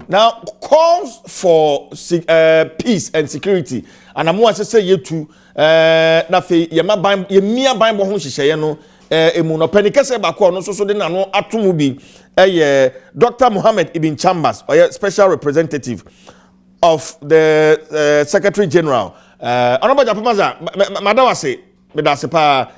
Now calls for peace and security and I'm want to say you to na fe ye ma ban ye mia ban bo ho hihye no emu no panikese ba ko no so de na no atomu bi Dr. Mohammed Ibn Chambers or special representative of the Secretary General honorable Japamaza madawase medase pa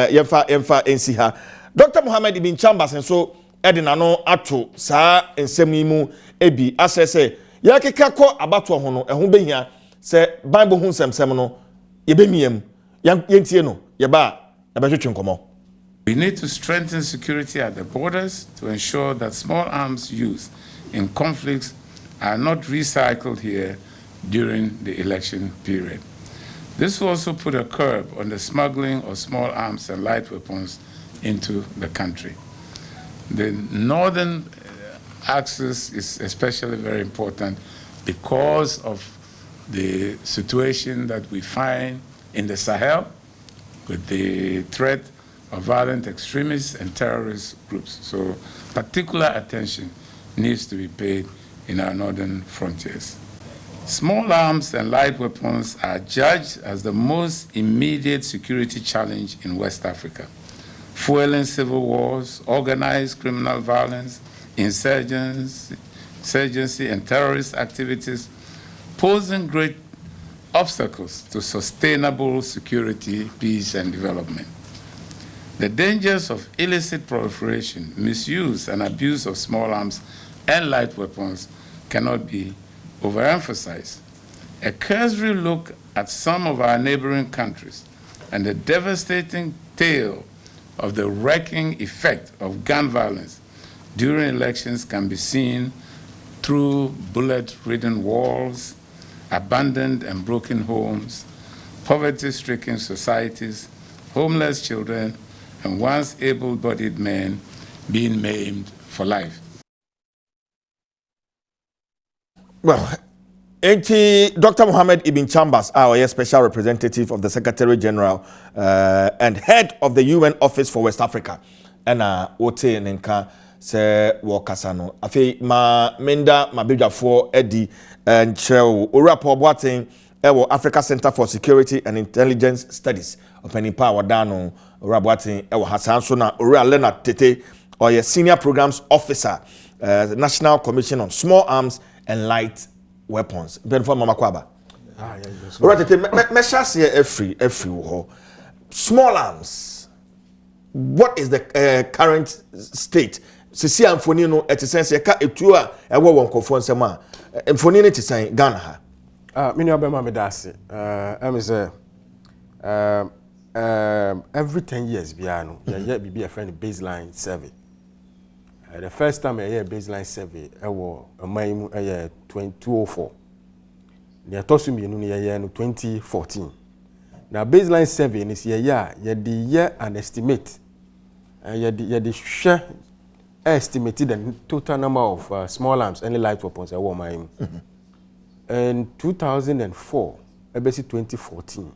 yemfa ensi ha Dr. Mohammed Ibn Chambers and so edina no ato saa ensem mu ebi asese ya keka ko abato ho no eho behia se bible hu semsem no yebemiem yentie no yeba abetwetwe nkomo. We need to strengthen security at the borders to ensure that small arms used in conflicts are not recycled here during the election period. This will also put a curb on the smuggling of small arms and light weapons into the country. The northern axis is especially very important because of the situation that we find in the Sahel with the threat of violent extremists and terrorist groups. So particular attention needs to be paid in our northern frontiers. Small arms and light weapons are judged as the most immediate security challenge in West Africa. Fueling civil wars, organized criminal violence, insurgency and terrorist activities, posing great obstacles to sustainable security, peace, and development. The dangers of illicit proliferation, misuse, and abuse of small arms and light weapons cannot be overemphasized. A cursory look at some of our neighboring countries and the devastating tale of the wrecking effect of gun violence during elections can be seen through bullet-ridden walls, abandoned and broken homes, poverty-stricken societies, homeless children, and once able-bodied men being maimed for life. Well, Dr. Mohammed Ibn Chambers, our special representative of the Secretary General and head of the UN Office for West Africa, and Ote Nenka se Wakasano. Afi ma Minda Mabijafo Eddie and Chew Urapo Boating Ewo Africa Center for Security and Intelligence Studies. Opening power down Raboating Ewo Hasansona Ura Leonard Tete or your Senior Programs Officer, National Commission on Small Arms and Light Weapons. Benfo Mama Kwaba. Right, measures here every small arms. What is the current state? Sisi amfoni no etisense yeka etua ewo wonkofo nsema amfoni ne tisan Ghana ha. Me no be ma me dase. Am say every 10 years bia no ye be a friend baseline survey. The first time I hear baseline survey, I was a 2004. The tossing me in 2014. Now baseline survey is year an estimate. The share estimated the total number of small arms and light weapons. I was my in 2004, basically 2014.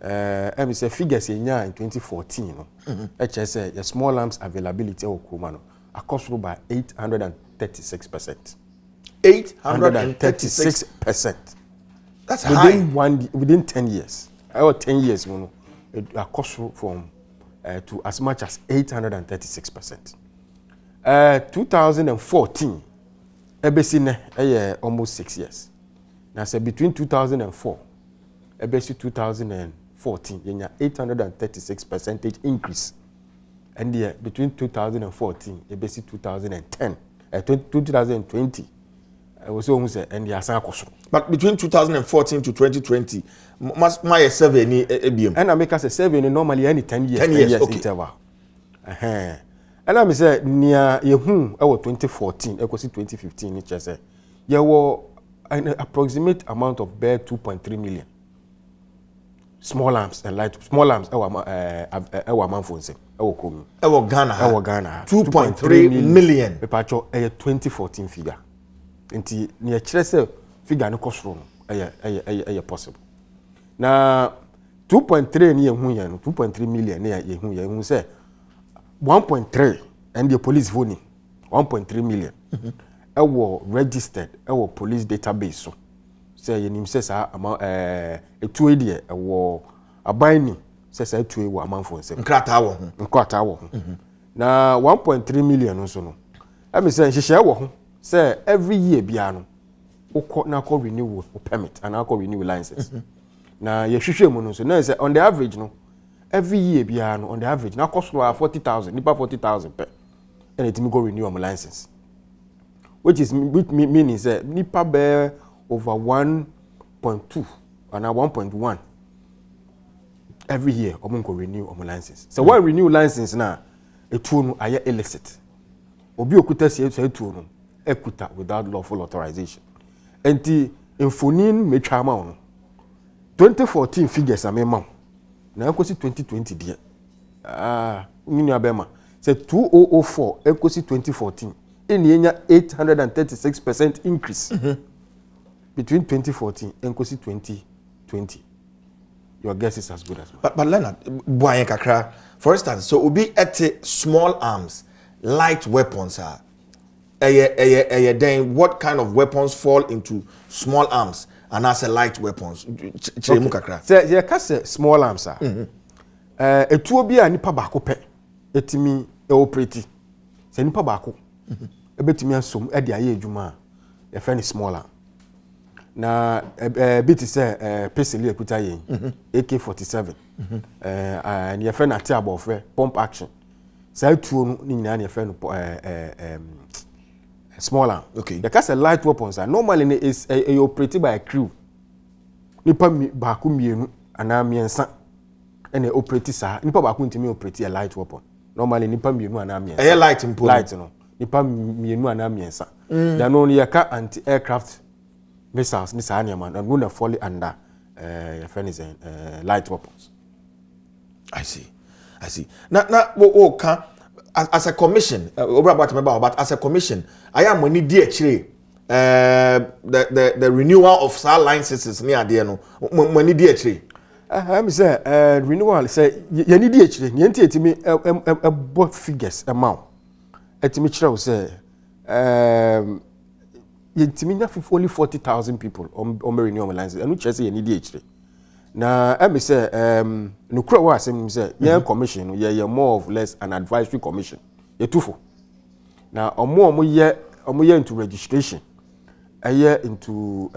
I say figures in 2014. HSA the small arms availability of Kumano. Across by 836%. 836%. That's high. Within 10 years. Or 10 years, it cost from to as much as 836%. 2014, almost 6 years. Now, say between 2004, 2014, you have 836% increase. And between 2014 and 2010, 2020, I was almost and the Asankoso. But between 2014 to 2020, my survey ni EBM. And I make us a survey normally any 10 years. 10 years okay. Interval. And I say near you our 2014, I was 2015. It just say there were an approximate amount of bare 2.3 million small arms and light small arms. Our man phone say. Our Ghana 2.3 million. Pepacho a 2014 figure. Inti near Chelsea figure no cost room. Possible. Now 2.3 near 2.3 million near you say 1.3 and the police voting 1.3 million. ɛwɔ registered ɛwɔ police database so sɛ yɛnim sɛ saa etuo deɛ ɛwɔ aban ni sɛ saa etuo wɔ amanfo nsɛm nkrataa wɔ ho na 1.3 million nso no ɛmi sɛ nhyehyɛ wɔ ho sɛ every year bia no wokɔ na kɔ renew permit and akɔ renew license na yɛhwehwɛ mu no so na sɛ on the average no every year bia no on the average na kɔ so 40,000 nipa 40,000 per and it me go renew am license which meaning say nipa be over 1.2 and 1.1 every year omo go renew am license so when renew license na etuo no aye illicit obi okuta sie etuo no ekuta without lawful authorization enti infonin metwa ma no 2014 figures amema na ekosi 2020 die nyinu abema say 2004 ekosi 2014 eni enya 836% increase between 2014 and ekosi 2020. Your guess is as good as mine. But Leonard, boy kakra, for instance, so obi at small arms, light weapons are. Then what kind of weapons fall into small arms and as a light weapons? Say you can say small arms are. Etuo bi a nipa baako pe etimi operate. Say nipa baako ebetimi asom e de aye adwuma e friend small arm. Na bit say pesili ekuta yen AK47 and your friend ati abofre pump action. Say tuo no ni nyina na your friend smaller. Okay. The case light weapons are normally is operated by a crew. Nipa baako mienu ana miensa and they operate sa. Nipa baako ntimi operate a light weapon. Normally nipa mienu ana miensa. A light impo. Light no. Nipa mienu ana miensa. Then only yaka anti-aircraft missiles ni sa man and gonna fall under friend light weapons. I see. Now can as a commission, but as a commission, I am money dear the renewal of SAR licenses near the no money dear tree. I'm say renewal say you need dear you need to me both figures amount. At me say you only 40,000 people on renewal licenses and which say you need dear. Na I say no kro wa asem say your commission you more or less an advisory commission you tufo na omo ye into registration aye into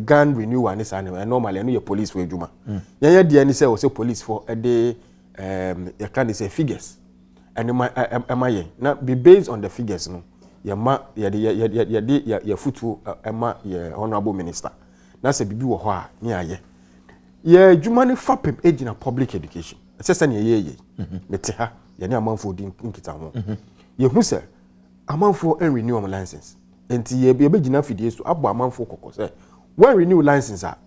gun renewal and this and normally no your police for adwuma ye dey any say o say police for dey you can say figures and am I na be based on the figures no your ma your futu ema your honorable minister na se bibi wo ho a ne aye ye adwuma ne fapem agina public education se se ne ye mete ha ye ne amanfo di nkita ho ye hu se amanfo en renew am license enti ye begina fidie so abo amanfo kokko se when renew license a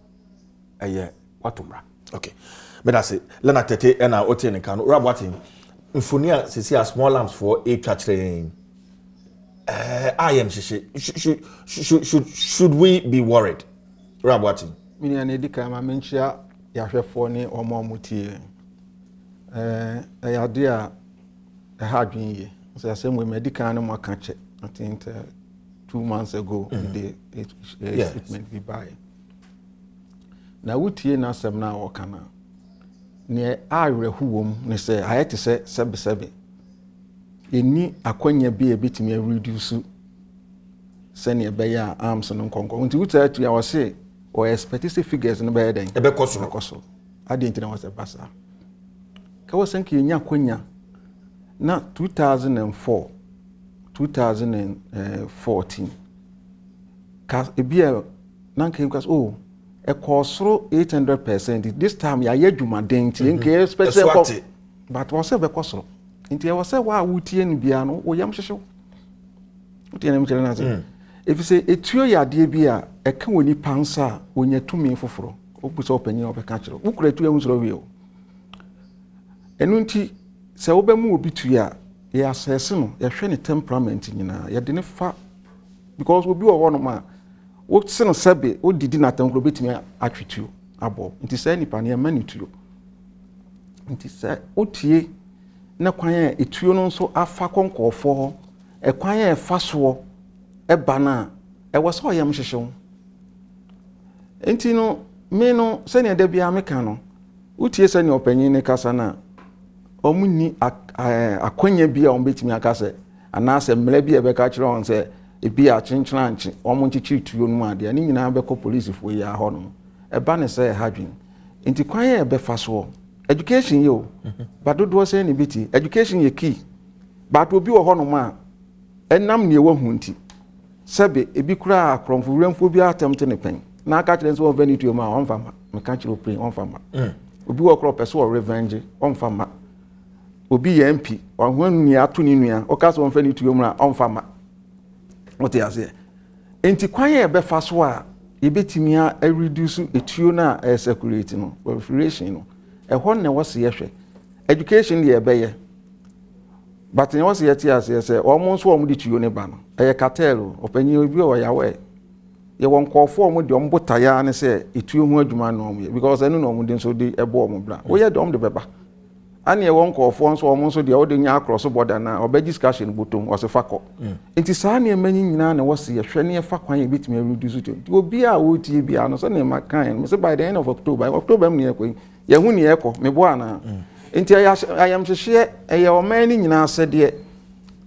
eye watomra. Okay, but that's it. Lena tete and our otin can rabwatin infonia sisi a small arms for a train. I am should we be worried? Rabwatin. Mini anedika ma menchia yahwefo ne omo mutie ayade a hadwen ye so asem we medical no maka che I think 2 months ago the statement be by na wutie na asem na wokana ne awerhuwom ne se ayete se sebe eni akwanya bi ebetimi reduce se ne be ya arms no nkonko nti wuta atu ya wose or expected figures no be den ebe koso ade ntina was a basa ka wasanke nya kwanya na 2004 2014 ka ebia na nkan kas e kosoro 800% this time ya yadwuma den ti nke expected but was e be kosoro nti e was e wa wutie no bia no wo yam hyehyew wutie na mkyere na say if you say etuo ya de bia e ka woni pansa onya tumi foforo opuso opanyin obeka kire wukura etuo ehusoro wi o enu nti se obemu obi tuya ya assess no ya hwe ne temperament nyina ya de ne fa because obi wo no ma wo se no sebe o didi na tankro betimi atwetuo abo nti se nipa ne ma ne tuo nti se otie na kwan ya etuo no nso afa konkofo e kwan ya fa so bana e was so yam hwehwe enti no me no se ne da bia me kan no utie se ne opanyin ne kasa na omuni akwanya bia ombetimi akase anase mle bia be ka kire on se ebi a chenchena anche omo nchichi tuyo no ade ani nyina be ko police fo ya ho no eba ne se hadwin enti kwan ye be fa so education yo but do say ne biti education ye key but obi wo ho no ma enam ne ewa hu nti sebe ebi kura akromfo wramfo bi attempt ne pen na aka kire nso over ni tuyo ma on fama me ka kire opin on fama obi wo kro person wo revenge on fama obi ye mp ohun ni ato ni nua o ka so on fa ni tuyo ma on fama what you say enti kwan ye be fa so a ye betimi a reduce etuo na circulate no proliferation no e ho ne wose ye hwe education ye be ye but ne wose ye ti ase say omo so omo di tuo ne ba no e cartel opanyi obi o yawe ye won kofo omo di omo botaya ne say etuo hu adwuma no omo because enu no omo di so di ebo omo bra wo ye dom de beba ani e won kofo nso omo nso de o de nya across border na oba discussion botom o se fakọ enti saa ne manyi nyina na wose ye hwe ne fa kwan ye bitimi reduce to ti obi a wo tie bia no so ne makan me say by the end of October me ekọ ye hu ne ekọ me bo ana enti ayam hwehwe ye o man ni nyina asede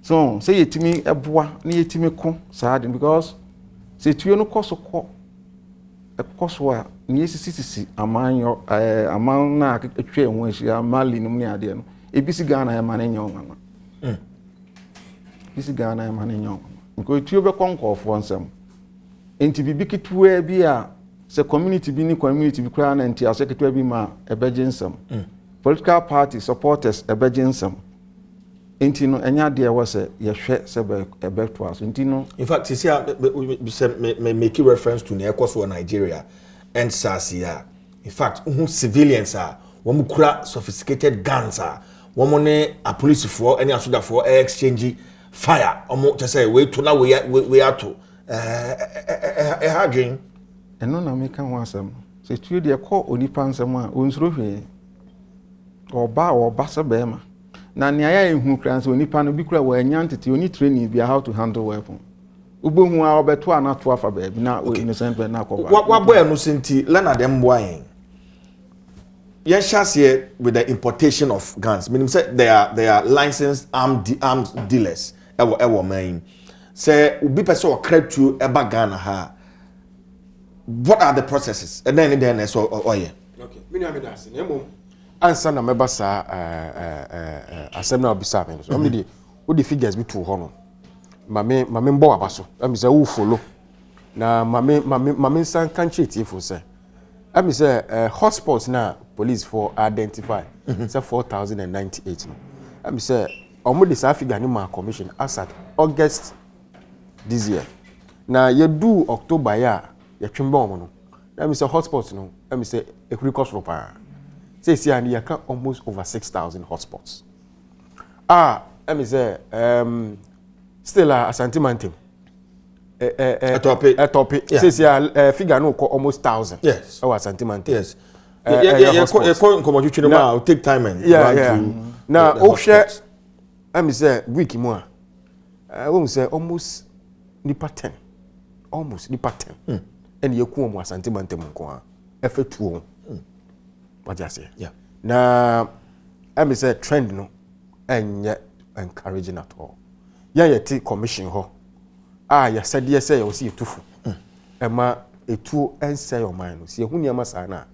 so say yetimi eboa na yetimi ko saa de because say tuo no koso a ni sisi amanyo aman na atwe ho ahia mali num ne ade no ebisi Ghana ya man enyo mama bisi Ghana ya man enyo nko tuo be konkofo nsem enti bibi kitwa bi a se community bi ni community bi kra na enti ase kitwa bi ma ebeje nsem political party supporters ebeje nsem enti no enya de wose ye hwe se be ebeto aso enti no in fact see me make reference to na ekoso Nigeria and Sasia. In fact, civilians are one kura sophisticated guns are one ne a police for any assuda for exchange fire. Just say wait to now we are to harding. And no American was some. Say to you, they call Onipan someone unsruhe or bar or bassa bema. Na nia who crans Onipan bikra were nyanti only training be how to handle weapon. Ubu a obeto anato afa ba bi na innocent na akoba what boy no senti lana dem boy yen shase with the importation of guns meaning say they are licensed arms dealers ewo man say ubi person or credit to eba Ghana ha what are the processes and then so okay me na me da se na mom ansa na meba sa asem na obisa me so me the figures be to ho no mame mbo abaso am say wo follow na mame san kan cheti fo say am say hotspots na police for identify say 4098 am say omo de sa figure ni ma commission as at August this year na ye do October ya ye twemba omo no am say hotspots no am say ekuri cost pa say and you can almost over 6,000 hotspots am say still Asante Mantem. A topic. Says figure no almost 1,000. Yes. Oh, Asante Mantem. Yes. I'll take time and now Okshe I say week more. I won't say almost nipa 10. Almost nipa 10. And you come Asante Mantem nko F2. What you say? Yeah. Now I say trend no and yet encouraging at all. Ya ti commission ho ya said yes say you see tufu ema etu ense your mind no see hu niam sa na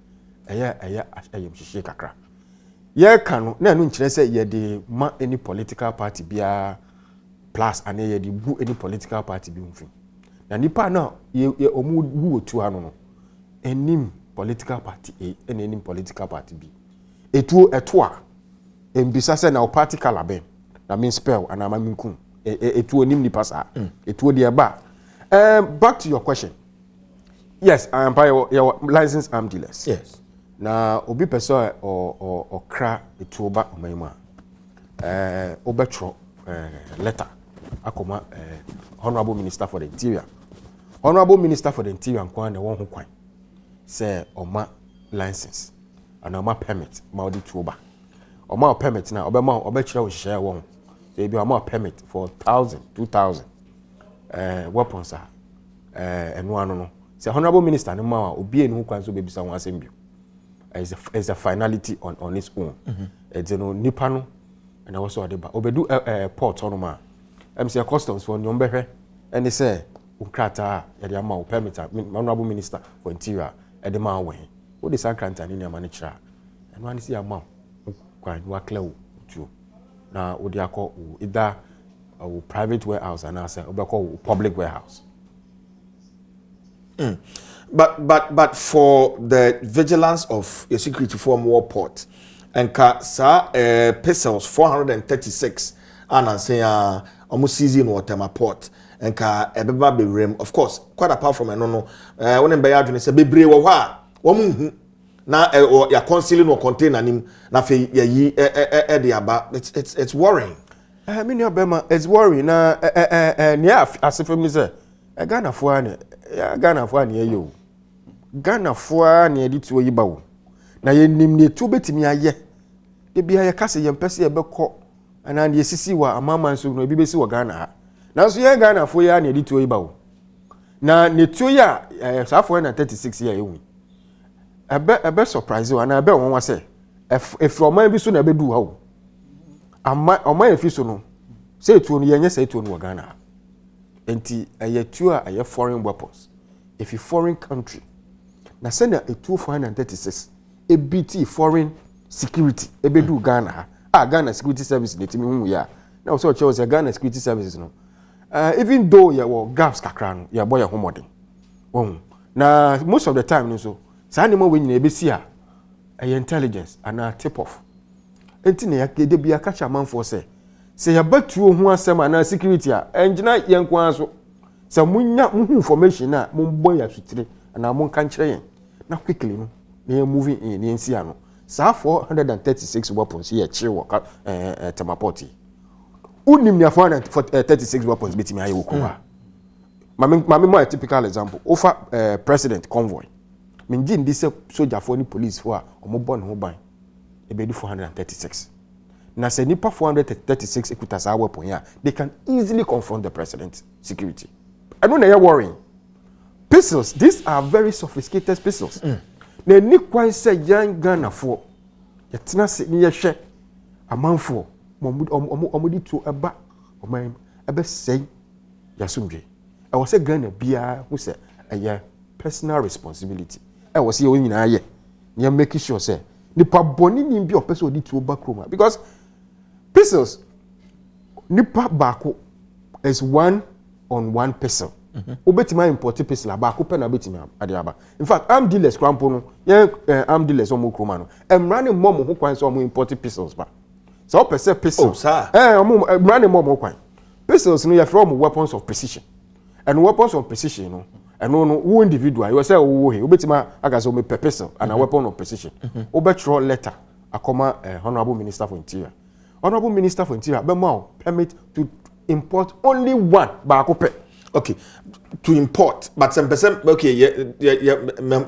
eya ayem hihie kakra ye ka no na no nkire say ye de ma any political party bia plus and ye de bu any political party bi mfi na nipa na ye omu bu otu ano no enim political party A and enim political party B etu a embisa say na party color ben na mean spell and am minkum etu onim ni pasa etu odi eba back to your question. Yes, I am by your licensed arm dealers. Yes. Na obi person or kra etu oba omanima obetro letter akoma honorable minister for the interior. Honorable minister for the interior nkwan na won ho kwan say oma license and oma permit ma odi tu oba. Oma permit na obema obekira wo hye won. They be a permit for 1,000, 2,000. weapons and one no say honorable minister no ma obi enu kwan so be bisa won asem bio is a finality on its own you know nipa no and also adeba obedu port on ma say customs for nyom behwe and they say ukrata ya dey ama permit honorable minister for interior e dey ma wen wo dey sankranta ni na chira and one see ama kwan wa clear to na wo dey akọ either private warehouse and as public warehouse. But for the vigilance of your security for more port and pistols 436 and say almost season water my port and ebeba be rim of course quite apart from no when be adwene say bebre wo ha wo mu na ya concealing no container nim na fe yi de aba it's worrying. I mean, it's worrying. Yeah, as if me say, Ghana for any you. Ghana for any edit to Yibaw. Na ye nim ne two betimi aye. De bia ye kase ye mpese ye beko. Ana ye sisi wa amama nso no bi besi wa Ghana ha. Na so ye Ghana for ya ne edit to Yibaw. Na ne to ya sa for na 36 year ewu. Ebe surprise you ana ebe won wa say if roman bi so na be du ha o. Ama efiso no say to no yenye say to no Ghana enti ayetu a foreign weapons if you foreign country na say na 2436 BT foreign security ebedu Ghana Ghana security service dey timi hu ya na so che say Ghana security services no even though ya wo gaps kakra no ya boy ya homodin na most of the time no so say animal we nyina ebesi a intelligence and a tip off enti na yakede bia kacha manfo se ya batuo ho asem ana security a enjina yenko aso se munya mu information na mumbo ya sutire ana mun kan kire yen na quickly no na moving in na ensi ano sa 436 weapons here chiwo temapoti unim ni 436 weapons betimi aye wokuwa mame mo a typical example over president convoy minji ndi se soldier for ni police for omobon ho ban ebedu 436 na se nipa 436 ekuta sa weapon ya they can easily confront the president security I know they are worrying pistols these are very sophisticated pistols na ni kwan se young Ghana for yetina se ni yehwe amanfo omudi to eba oman ebe sei yasumdwe I was say Ghana bia who say personal responsibility I was say onyina ye you make sure say nipa boni ni bi opese odi to bakroma because pistols nipa bako is one on one pistol obetima import pistol bako pe na betima ade aba in fact arm dealers krampo no ye arm dealers omo kroma no emrane mom ho kwan so omo import pistols ba so opese pistol omo emrane mom ho kwan pistols no ye from weapons of precision and weapons of precision no and no who individual you say wo he obetima aga so me pistol and a weapon of precision obetro letter akoma honorable minister for interior honorable minister for interior be ma permit to import only one ba ko pe okay to import but some person okay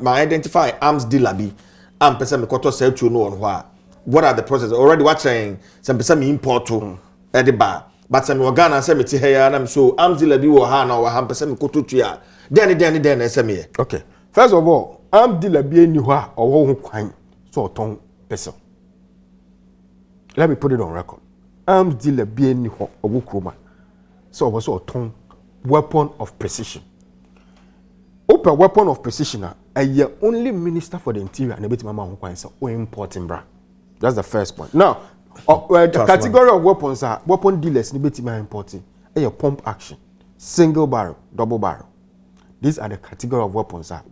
my identify arms dealer be am person me koto sell to no on what are the process already watching some person me import to the bar but some organ say me ti here na so arms dealer bi wo ha na wo ha person me koto tua then say me okay first of all arms dealer bi eni ho a owo ho kwan so oton person let me put it on record arms dealer bi eni ho owo kroma so owo so oton weapon of precision. Open weapon of precision a only minister for the interior and a bit mama who say o importing bra. That's the first point. Now, the category of weapons are weapon dealers ni bit importing a pump action, single barrel, double barrel. These are the category of weapons are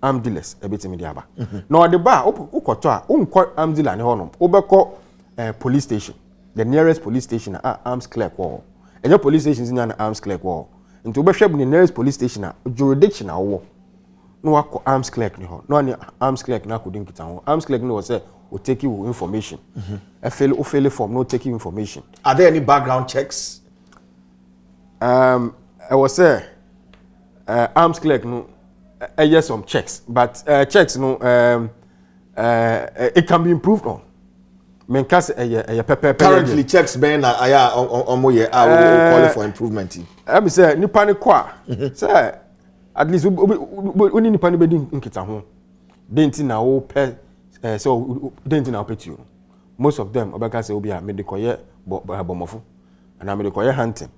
arm dealers a bit mediaba. Now the bar unko arm dealer ni honom. Obeko police station. The nearest police station are arms clerk wall. And your police station is in an arms clerk wall. Into Bishop the nearest police station jurisdiction no wako arms clerk ni ho no any arms clerk na kudin kitan arms clerk no say will take you information fail form no take you information. Are there any background checks? I was say arms clerk no yes some checks but checks no it can be improved on Menkas a pepper. Currently, checks ben aya omoye call for improvement. I say ni pani kwa. Say at least we ni pani be din nkita ho. Denti na wo pe so denti na pet you. Most of them obeka say obi a me de koye bomofo. And I me de koye hunting.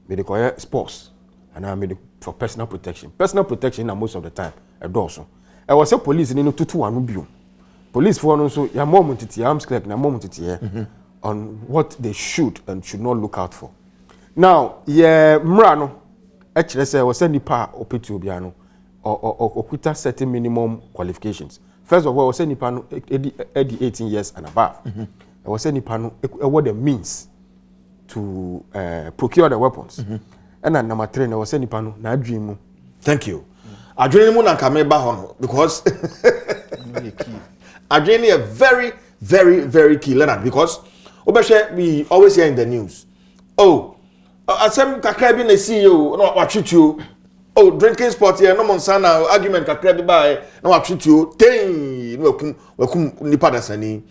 Me de koye sports. And I me for personal protection. Personal protection na most of the time a doso. I was a police ni no tutu anu bio. Police for also ya mom titi arms clerk na mom titi on what they should and should not look out for. Now, yeah, mrano actually say was any pa opetu biano or quita certain minimum qualifications. First of all, was any pano 18 years and above. I was any pano what the means to procure the weapons. And then number 3 was any pano na dream. Thank you. Adrenaline na kameba hono because adrenaline is very, very, very key, Leonard, because we always hear in the news. Oh, asem kakra bi na CEO no wa treat you. Oh, drinking sport here no monsana argument kakra bi ba no wa treat you. Ten no wakum nipa da sani.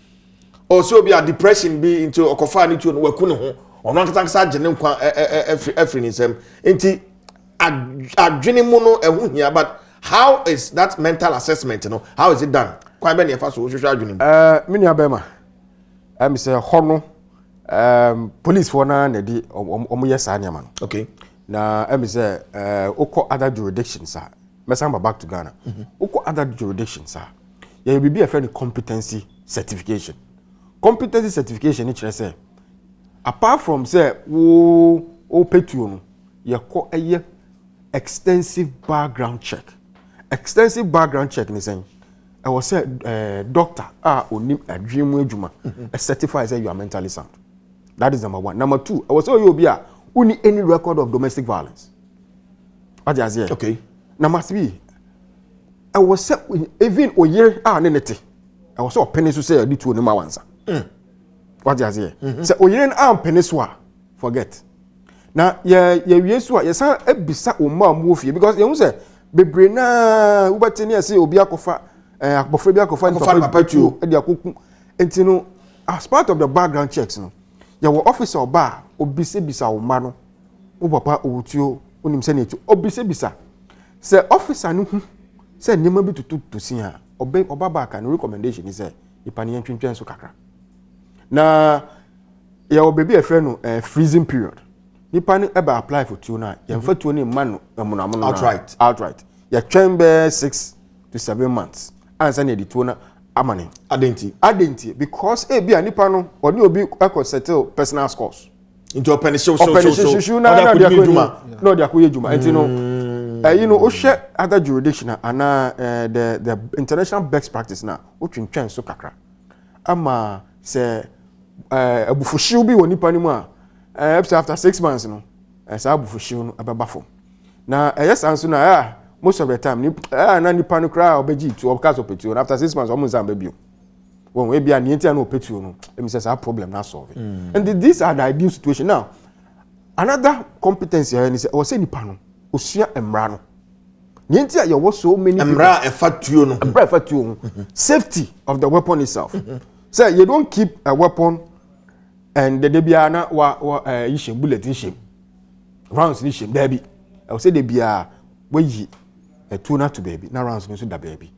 Also be a depression be into okofa ni tu no waku ne ho. Ono ankasa agene nkwa every ni sem. Enti adrenaline mu no ehu hia, but how is that mental assessment, you know? How is it done? Quite many of us who should adrenaline. Mini abema. I'm say hono police for na di omoye sa man. Okay. Na I'm say oko other jurisdictions ah. Mesamba back to Ghana. Oko other jurisdictions ah. You will be a friend competency certification. Competency certification it say apart from say o petu no you call a extensive background check. Extensive background check ni saying I was said doctor onim adwemu adwuma certify say you are mentally sound. That is number 1. Number 2, I was say you be uni any record of domestic violence. What you say? Okay. Number 3, I was say even oye nenete. I was so penny to say di tu no ma wansa. What you say? Say oye penny so forget. Na ye yesu ye san ebisa o ma mu ofie because you say bebre na ubetini ase obi akofa akpofre bi akofa papa tu e di akoku enti no as part of the background checks no ya wo officer oba obise bisa o ma no wo papa owutuo onim se netu obise bisa se officer no hu se nyema bi tutu tosin a oba ba ka no recommendation is say ipani entwentwen so kakra na ya obebi e frɛ no freezing period nipa ni eba apply for tuo na ye mfa tuo ni man no outright ya twembe 6 to 7 months answer na di tuo na amane adenti because e bia nipa no oni obi akọ settle personal scores into open show na dia ko yejuma enti no you know o share other jurisdiction and the international best practice na o twentwen so kakra ama se abufuhyiw bi woni pa ni mu a after 6 months no sa abufuhyiw no ababa fo na yes anso na most of the time na nipa no kra obeji to obcast opetuo after 6 months omo zamba bio when we bia nienti na opetuo no em say sa problem na solve and these are the ideal situation. Now another competency here is o say nipa no osua emra no nienti a you so many emra efatuo no safety of the weapon itself. Say you don't keep a weapon and the bia na you shame bullet in shame rounds in shame there be I will say the bia we a tuna to baby na rounds no so da baby.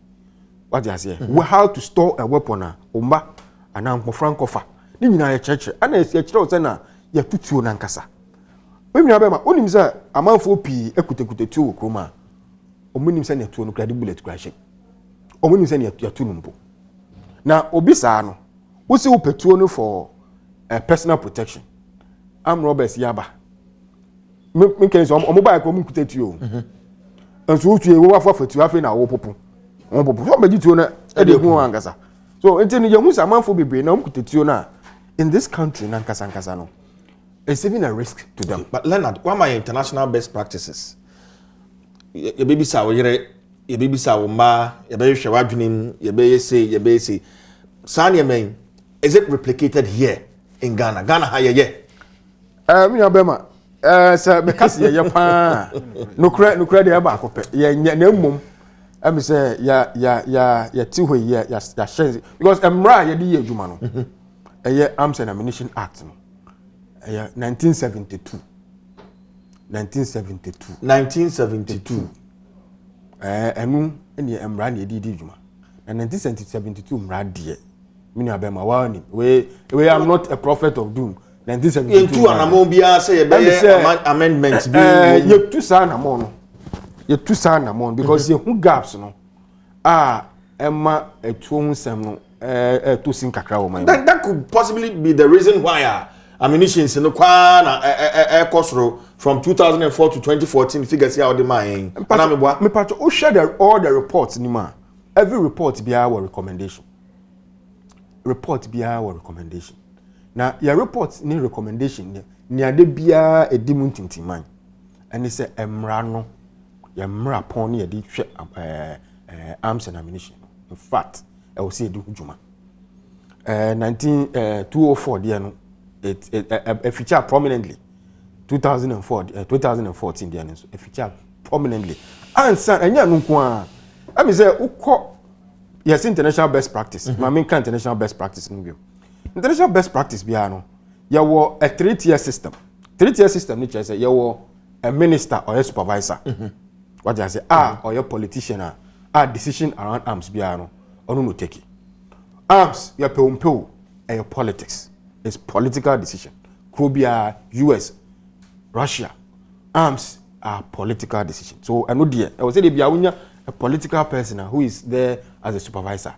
What you say we how to store a weapon omba ana nkofrankofa ni nyina ye cheche ana ye cheche say na ye tutuo na nkasa we nua be ma onim say amanfo pi ekutekute tuo kroma omunim say na tuo no kradi bullet kra shame omunim say na ya tu numpo na obisa no wo se wo petuo no for personal protection am robbers yaba me can so mobile ko mu kutetuo enso wo tue wo wafa fatu afi na wo popo so be dituo na e de hu angasa so enti ni yehu samanfo bebre na mu kutetuo na in this country na nkasa no it's even a risk to them. But Leonard, what are my international best practices? Your baby sa wo yere, your baby sa wo ma, your baby hwe wadwenem, your baby say Sanya main, is it replicated here in Ghana? Ghana how ye? Me abema say because ye pa no kra de ba akopɛ ye na mmom am say ya ti hɔ ya share because emra ye di adwuma no Arms and Ammunition Act no 1972 enu ene emra na edidi djuma and 1972 mra die mini abema wani we am not a prophet of doom 1972 anamo bia say amendment bi ye tu sa na mo because ye hu gaps no emma etu nsem no to sin kakra wo man that could possibly be the reason why ammunitions no kwa na kosro from 2004 to 2014 figures here the mine me patch o share all the reports ni ma every report be our recommendation na your report ni recommendation ni ade bia edimu ntintiman and say emra no ya mra pon ni ade hwe arms and ammunition in fact I will say do hujuma 204 there no it feature prominently 2014 there so it feature prominently answer enya no kwa I mean say ukọ yes international best practice my main international best practice no bio international best practice bia no ya wo a 3-tier system ni say ya wo a minister or a supervisor what I say or your politician decision around arms bia no onu no take arms ya peumpo a politics. It's political decision. Cobia, US, Russia, arms are political decision. So I know dear, I would say they a political person who is there as a supervisor.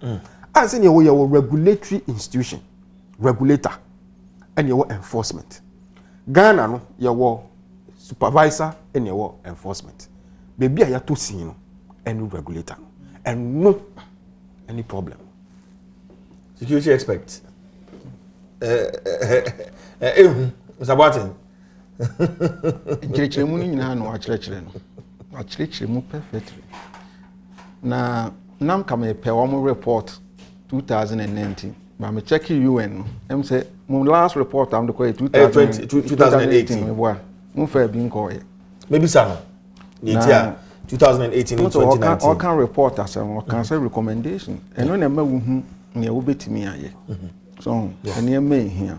And say you are regulatory institution, regulator, and your enforcement. Ghana no your supervisor and your enforcement. Baby I have to see any regulator and no any problem. Security expert. Mr. Barton. Chirechiremu ni nyina no achirechire no. Achirechiremu perfectly. Na nam kama pe wo report 2019. But me check UN. Em say my last report am the 2018. Mo fa bi nko ye. Maybe sana. Yetia 2018 and 2019. All can report as an can say recommendation. Eno na ma wo hu ne wo betimi aye. So, any may here.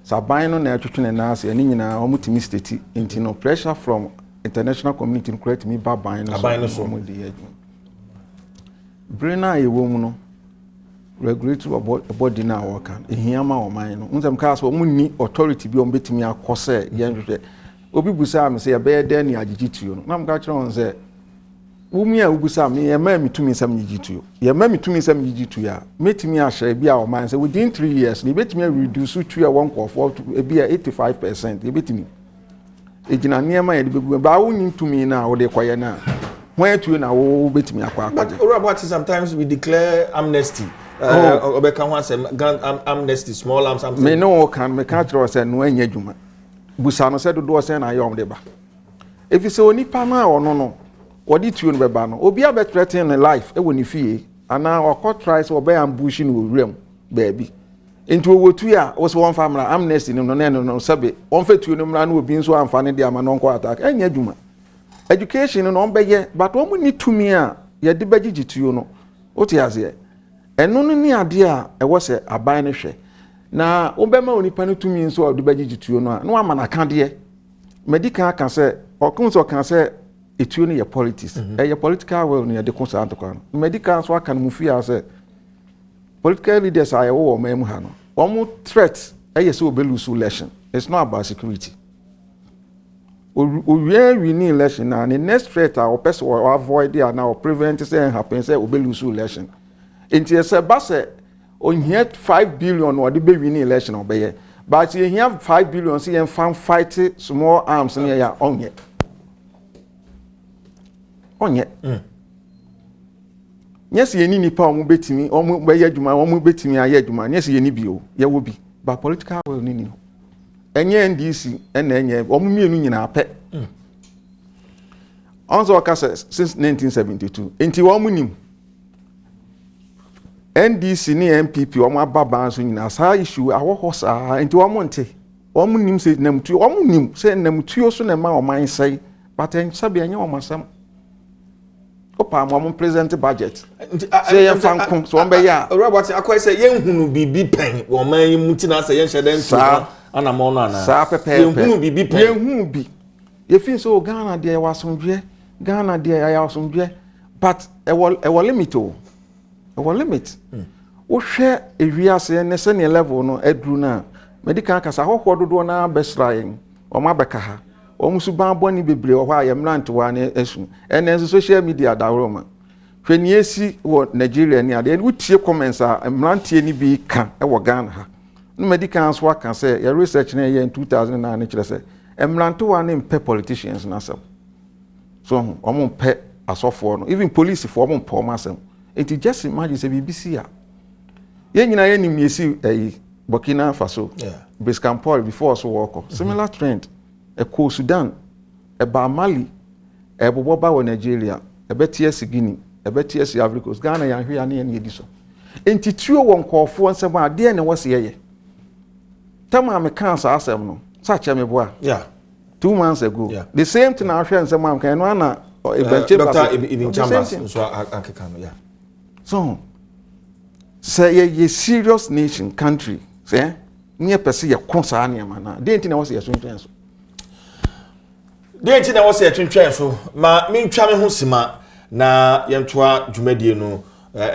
Sabino na atwetwe na ase ani nyina omutimi state into no pressure from international community to create me babino so mo dey adwuma. Brena ewo mu no regulatory body na work an ehia ma o man no. Unsem ka so mo ni authority bi o betimi akose yenhwehwe. Obi busa am say e be dey na agigituo no. Na mo ka kire on say wumi a ubusa me ye ma mitumi nsam nyigitu ye ma mitumi nsam nyigitu ya metumi ahye bia o man say within 3 years ni betumi reduce tu ya 1.4 to bia 85% ye betumi ejina niema ye de begu ba woni tumi na wo de koye na hwan atu na wo betumi akwa but about sometimes we declare amnesty obeka hwan say amnesty small arms something me no can me ka tro say no anya dwuma busa no say do say na yom de ba if you say onipa na ono no what did you remember? Obi a bet threatening life, e woni fie, and now our tries or by ambushing with realm, baby. Into a 2 year was one family amnesty no sabe. On fait to no man will be so and funny their man attack. And yeduma. Education and on beye, but one we need to me, ya de beji to you no. What has here? And no ni idea, I was a buying share. Now, Obama only penny to me so the beji to you no. No man I can't hear. Medical can say, or council can say. It's only your politics. Your political will near the constant. Medical so can move here say political leaders are all memuhano. One more threat, yes, will be lose election. It's not about security. We need election and the next threat our person will avoid there now prevent saying happen say will be lose election. Into a say on here 5 billion or the baby winning election obey. But you have 5 billion see and fight small arms near your own yet. Onye yes ye ni nipa omo betimi omo be yadwuma omo betimi ayadwuma yes ye ni bio ye wo bi ba political will ni no enye NDC na enye omo mienu nyina apɛ onzo okasa since 1972 enti wo mu nim NDC ni MPP omo ababa so nyina sa issue awo saa enti wo mo nte omo nim se namtu omo nim se namtu so na ma o man sai but en sabe enye o masam pa mo present budget say yen fan ko so on be ya Robert akwai say yen hunu bibi pen wo man yi muti na say yen hyede ntu ana mo no ana sa pepe yen hunu bibi pen yen hunu bi ye fin so Ghana de wasomdwe Ghana de ya wasomdwe but e wo limit o e wo limit wo hwe ewiase ne se ne level no edru na medical kasa hoho dodo na besrayen o ma beka ha o musu ban boni bebre o hwa yemrant wa na esu ene social media da roma hweni esi wo Nigeria ni ade wutie comments a emrantie ni bi ka e wo Ghana ha no medical so aka say your research na ye in 2009 kire say emrant wa na mpe politicians na so o mo mpe asofo no even police for mo mpe o masem enti just imagine say BBC a ye nyina ye nim yesi Burkina Faso Biscampol before so work similar trend e Sudan e ba Mali e bobo ba wo Nigeria e beties Guinea e beties Ivory Coast Ghana ya hwe ya na ye di so enti tuo won kofo nsem a de ne wose ye tama me kan sa asem no sa che me boa 2 months ago the same thing na hwe nsem am kan no na e benche Dr. Ibn Chambers so akeka no so say ye serious nation country say nye pese ye konsa na ma na de enti na wose ye so ntwen so de enti na wose ye twentwen so ma mentwa me ho sima na yentoa dwumadie no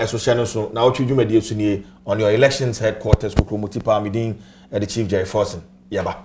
social no so na wotwe dwumadie so nie on your elections headquarters ko promote pa medin the chief Jerry Forson yaba